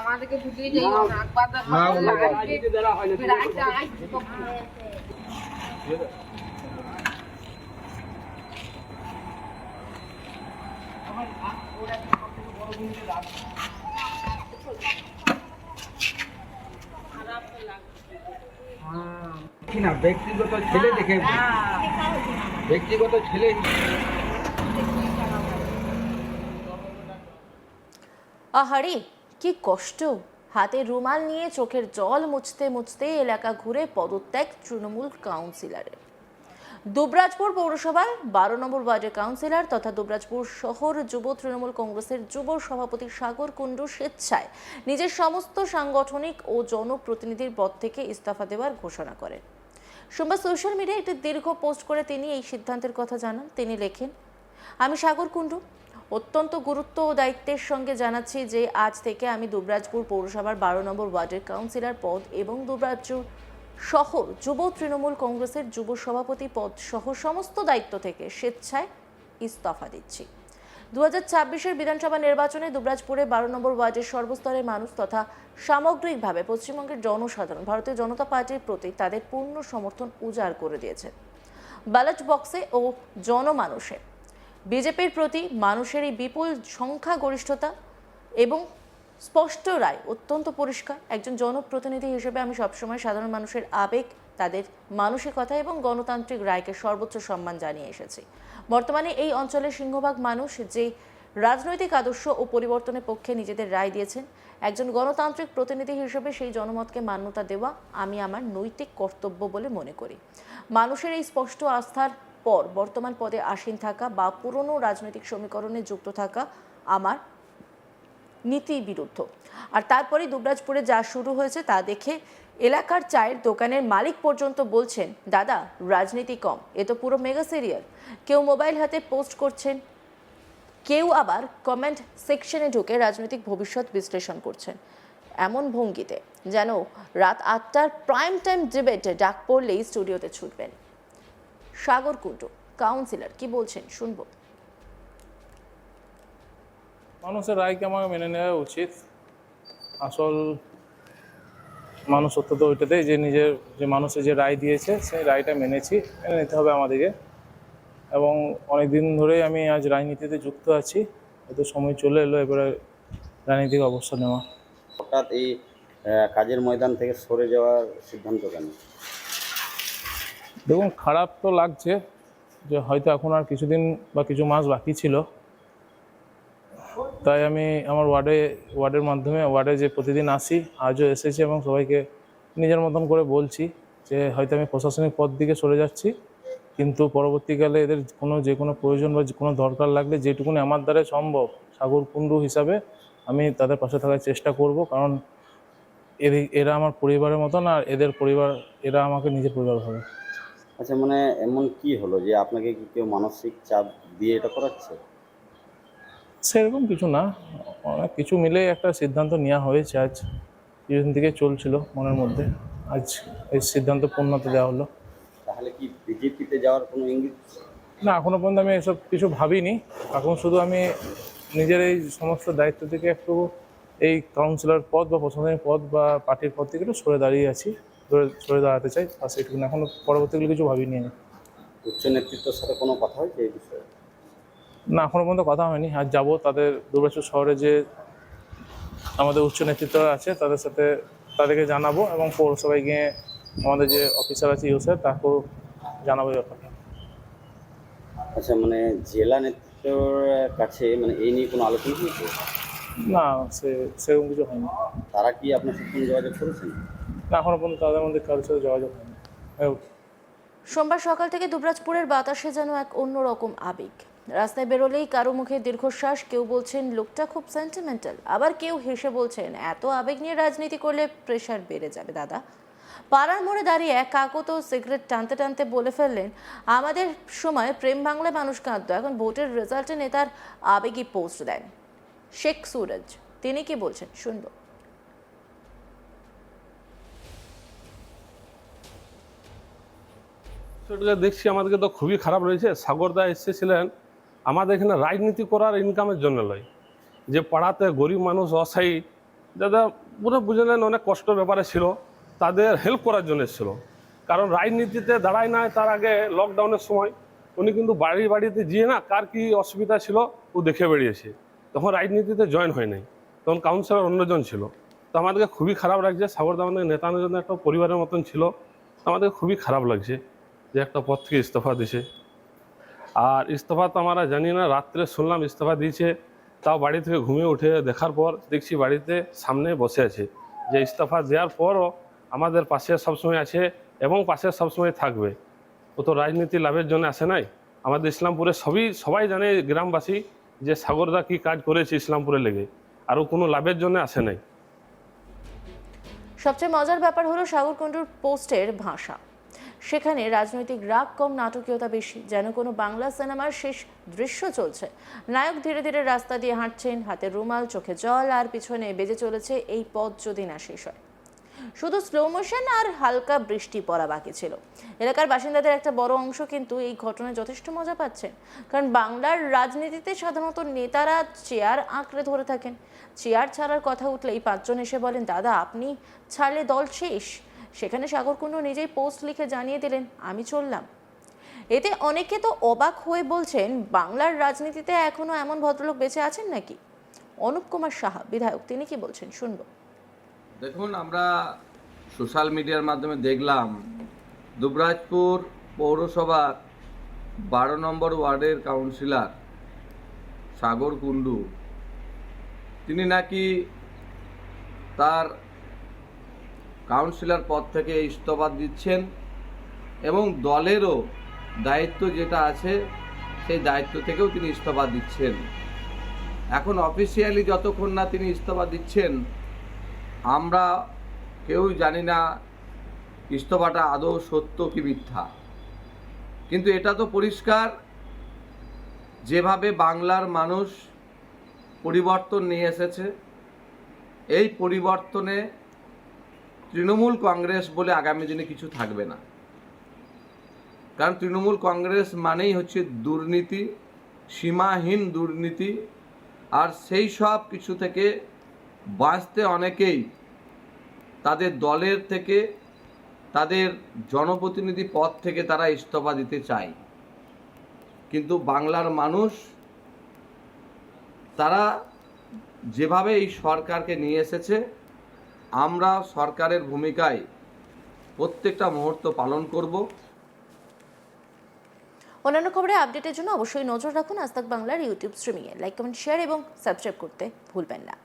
আমাদেরকে বুঝিয়ে যাই কিনা ব্যক্তিগত ছেলে দেখে ব্যক্তিগত ছেলে। আহারে কি কষ্ট, হাতে রুমাল নিয়ে চোখের জল মুছতে মুছতে এলাকা ঘুরে পদত্যাগ তৃণমূল কাউন্সিলরের। দুবরাজপুর পৌরসভার 12 নম্বর ওয়ার্ডের কাউন্সিলর তথা দুবরাজপুর শহর যুব তৃণমূল কংগ্রেসের যুব সভাপতি সাগর কুণ্ডু স্বেচ্ছায় নিজের সমস্ত সাংগঠনিক ও জনপ্রতিনিধির পদ থেকে ইস্তফা দেওয়ার ঘোষণা করেন। সোমবার সোশ্যাল মিডিয়ায় একটি দীর্ঘ পোস্ট করে তিনি এই সিদ্ধান্তের কথা জানান। তিনি লেখেন, আমি সাগর কুণ্ডু অত্যন্ত গুরুত্ব ও দায়িত্বের সঙ্গে জানাচ্ছি যে আজ থেকে আমি দুবরাজপুর পৌরসভার 12 নম্বর ওয়ার্ডের কাউন্সিলর পদ এবং দুবরাজপুর শহর যুব তৃণমূল কংগ্রেসের যুব সভাপতি পদ সহ সমস্ত দায়িত্ব থেকে স্বেচ্ছায় ইস্তফা দিচ্ছি। 2024-এর বিধানসভা নির্বাচনে দুবরাজপুরে 12 নম্বর ওয়ার্ডের সর্বস্তরের মানুষ তথা সামগ্রিকভাবে পশ্চিমবঙ্গের জনসাধারণ ভারতীয় জনতা পার্টির প্রতি তাদের পূর্ণ সমর্থন উজাড় করে দিয়েছে। ব্যালট বক্সে ও জনমানুষে বিজেপির প্রতি মানুষের এই বিপুল সংখ্যাগরিষ্ঠতা এবং স্পষ্ট রায় অত্যন্ত পরিষ্কার। একজন জনপ্রতিনিধি হিসেবে আমি সবসময় সাধারণ মানুষের আবেগ, তাদের মানসিকতা এবং গণতান্ত্রিক রায়কে সর্বোচ্চ সম্মান জানিয়ে এসেছি। বর্তমানে এই অঞ্চলের সিংহভাগ মানুষ যে রাজনৈতিক আদর্শ ও পরিবর্তনের পক্ষে নিজেদের রায় দিয়েছেন, একজন গণতান্ত্রিক প্রতিনিধি হিসেবে সেই জনমতকে মান্যতা দেওয়া আমি আমার নৈতিক কর্তব্য বলে মনে করি। মানুষের এই স্পষ্ট আস্থার পর বর্তমান পদে আসীন থাকা বা পুরনো রাজনৈতিক সমীকরণে যুক্ত থাকা আমার নীতি বিরুদ্ধ। আর তারপরে দুবরাজপুরে যা শুরু হয়েছে তা দেখে এলাকার চায়ের দোকানের মালিক পর্যন্ত বলছেন, দাদা রাজনীতি কম, এ তো পুরো মেগা সিরিয়াল। কেউ মোবাইল হাতে পোস্ট করছেন, কেউ আবার কমেন্ট সেকশনে ঢুকে রাজনৈতিক ভবিষ্যৎ বিশ্লেষণ করছেন এমন ভঙ্গিতে যেন রাত 8টার প্রাইম টাইম ডিবেটে ডাক পড়লেই স্টুডিওতে ছুটবেন। সাগর কুণ্ডু কাউন্সিলর কি বলছেন শুনবো। মানুষের রায়কে আমাকে মেনে নেওয়া উচিত। আসল মানুষ সত্য তো ওইটাতেই যে নিজের যে মানুষের যে রায় দিয়েছে সেই রায়টা মেনে নিতে হবে আমাদেরকে। এবং অনেক দিন ধরেই আমি আজ রাজনীতিতে যুক্ত আছি, হয়তো সময় চলে এলো এবারে রাজনৈতিক অবস্থান নেওয়া। হঠাৎ এই কাজের ময়দান থেকে সরে যাওয়ার সিদ্ধান্ত কেন? দেখুন, খারাপ তো লাগছে যে হয়তো এখন আর কিছুদিন বা কিছু মাস বাকি ছিল, তাই আমি আমার ওয়ার্ডের মাধ্যমে ওয়ার্ডে যে প্রতিদিন আসি আজও এসেছি এবং সবাইকে নিজের মতন করে বলছি যে হয়তো আমি প্রশাসনিক পদ দিকে সরে যাচ্ছি, কিন্তু পরবর্তীকালে এদের যে কোনো প্রয়োজন বা কোনো দরকার লাগলে যেটুকুনি আমার দ্বারা সম্ভব সাগর কুণ্ডু হিসাবে আমি তাদের পাশে থাকার চেষ্টা করব। কারণ এরা আমার পরিবারের মতন, আর এদের পরিবার এরা আমাকে নিজের পরিবার ভাবে। আচ্ছা, মানে এমন কি হলো যে আপনাকে কি কেউ মানসিক চাপ দিয়ে এটা করাচ্ছে? সেরকম কিছু না, অনেক কিছু মিলে একটা সিদ্ধান্ত নেওয়া হয়েছে। আজ কিছুদিন থেকে চলছিল মনের মধ্যে, আজ এই সিদ্ধান্ত পূর্ণতা দেওয়া হলো। তাহলে কি বিজেপিতে যাওয়ার কোনো ইঙ্গিত? না, এখনো পর্যন্ত আমি এসব কিছু ভাবিনি। এখন শুধু আমি নিজের এই সমস্ত দায়িত্ব থেকে একটু এই কাউন্সিলর পদ বা প্রশাসনিক পদ বা পার্টির পদ থেকে একটু সরে দাঁড়াতে চাই। আর সেটুকু এখনো পরবর্তীগুলো কিছু ভাবিনি আমি। উচ্চ নেতৃত্বের সাথে কোনো কথা হয়েছে এই বিষয়ে? না, এখনো পর্যন্ত কথা হয়নি। আজ যাবো, তাদের দুবরাজপুর শহরে যে আমাদের উচ্চ নেতৃত্ব আছে তাদেরকে জানাবো এবং পৌরসভায় গিয়ে আমাদের যে অফিসার আছে স্যার তাকেও জানাবো ব্যাপারটা। আচ্ছা, মানে জেলা নেতৃত্বের কাছে মানে এই নিয়ে কোনো আলোচনা হয়েছে? না, সেরকম কিছু হয়নি। তারা কি আপনার সাথে যোগাযোগ করেছেন? না, এখনো পর্যন্ত তাদের মধ্যে কারোর সাথে যোগাযোগ হয়নি। সোমবার সকাল থেকে দুবরাজপুরের বাতাসে যেন এক অন্যরকম আবেগ। রাস্তায় বেরোলেই কারো মুখে দীর্ঘশ্বাস, কেউ বলছেন লোকটা খুব সেন্টিমেন্টাল, আবার কেউ হেসে বলছেন এত আবেগ নিয়ে রাজনীতি করলে প্রেশার বেড়ে যাবে দাদা। পাড়ার মোড়ে দাঁড়িয়ে এক কাকু সিগারেট টানতে টানতে বলে ফেললেন, আমাদের সময় প্রেম বাংলায় মানুষ কাঁদতো, এখন ভোটের রেজাল্টে নেতার আবেগী পোস্ট দেন। শেখ সুরজ তিনি কি বলছেন শুনবো। সেটাকে দেখছি আমাদেরকে তো খুবই খারাপ রয়েছে। সাগরদা এসেছিলেন আমাদের এখানে রাজনীতি করার ইনকামের জন্য নয়, যে পাড়াতে গরিব মানুষ অসহায় যাদের পুরো বুঝলেন অনেক কষ্ট ব্যাপারে ছিল, তাদের হেল্প করার জন্য এসেছিল। কারণ রাজনীতিতে দাঁড়ায় নাই তার আগে লকডাউনের সময় উনি কিন্তু বাড়ি বাড়িতে গিয়ে না কার কী অসুবিধা ছিল ও দেখে বেরিয়েছে। তখন রাজনীতিতে জয়েন হয় নাই, তখন কাউন্সিলর অন্যজন ছিল। তো আমাদেরকে খুবই খারাপ লাগছে। সাগরদা আমাদের নেতাদের জন্য একটা পরিবারের মতন ছিল, আমাদের খুবই খারাপ লাগছে যে একটা পদ থেকে ইস্তফা দিয়েছে। আর ইস্তফা তো আমরা জানি না, রাত্রে শুনলাম ইস্তফা দিয়েছে, তাও বাড়ি থেকে ঘুমিয়ে উঠে দেখার পর দেখছি বাড়িতে সামনে বসে আছে, যে ইস্তফা দেওয়ার পরও আমাদের পাশে সবসময় আছে এবং পাশে সবসময় থাকবে। ও তো রাজনীতি লাভের জন্য আসে নাই। আমাদের ইসলামপুরে সবাই জানে গ্রামবাসী যে সাগরদা কী কাজ করেছে ইসলামপুরে লেগে, আরও কোনো লাভের জন্য আসে নাই। সবচেয়ে মজার ব্যাপার হলো সাগরকুণ্ডুর পোস্টের ভাষা। সেখানে রাজনৈতিক রাগ কম, নাটকীয়তা বেশি, যেন কোনো বাংলা সিনেমার শেষ দৃশ্য চলছে। নায়ক ধীরে ধীরে রাস্তা দিয়ে হাঁটছেন, হাতে রুমাল, চোখে জল, আর পিছনে বেজে চলেছে এই পথ যদি না শেষ হয়। শুধু স্লো মোশন আর হালকা বৃষ্টি পড়া বাকি ছিল। এলাকার বাসিন্দাদের একটা বড় অংশ কিন্তু এই ঘটনায় যথেষ্ট মজা পাচ্ছেন, কারণ বাংলার রাজনীতিতে সাধারণত নেতারা চেয়ার আঁকড়ে ধরে থাকেন। চেয়ার ছাড়ার কথা উঠলেই পাঁচজন এসে বলেন, দাদা আপনি ছাড়লে দল শেষ। সেখানে সাগরকুণ্ডু নিজেই পোস্ট লিখে জানিয়ে দিলেন, আমি চললাম। এতে অনেকে তো অবাক হয়ে বলছেন, বাংলার রাজনীতিতে এখনো এমন ভদ্রলোক বেঁচে আছেন নাকি? অনুপ কুমার সাহা বিধায়ক তিনি কি বলছেন শুনবো। দেখুন, আমরা সোশ্যাল মিডিয়ার মাধ্যমে দেখলাম দুবরাজপুর পৌরসভার 12 নম্বর ওয়ার্ডের কাউন্সিলর সাগর কুণ্ডু তিনি নাকি তার কাউন্সিলর পদ থেকে ইস্তফা দিচ্ছেন এবং দলেরও দায়িত্ব যেটা আছে সেই দায়িত্ব থেকেও তিনি ইস্তফা দিচ্ছেন। এখন অফিসিয়ালি যতক্ষণ না তিনি ইস্তফা দিচ্ছেন আমরা কেউই জানি না ইস্তফাটা আদৌ সত্য কি মিথ্যা। কিন্তু এটা তো পরিষ্কার, যেভাবে বাংলার মানুষ পরিবর্তন নিয়ে এসেছে, এই পরিবর্তনে তৃণমূল কংগ্রেস বলে আগামী দিনে কিছু থাকবে না। কারণ তৃণমূল কংগ্রেস মানেই হচ্ছে দুর্নীতি, সীমাহীন দুর্নীতি, আর সেই সব কিছু থেকে বাঁচতে অনেকেই তাদের দলের থেকে, তাদের জনপ্রতিনিধি পদ থেকে তারা ইস্তফা দিতে চায়। কিন্তু বাংলার মানুষ তারা যেভাবে এই সরকারকে নিয়ে এসেছে, আমরা সরকারের ভূমিকায় প্রত্যেকটা মুহূর্ত পালন করব। অন্যান্য খবরে আপডেটের জন্য অবশ্যই নজর রাখুন আজ তাক বাংলার ইউটিউব স্ট্রিমিংয়ে। লাইক, কমেন্ট, শেয়ার এবং সাবস্ক্রাইব করতে ভুলবেন না।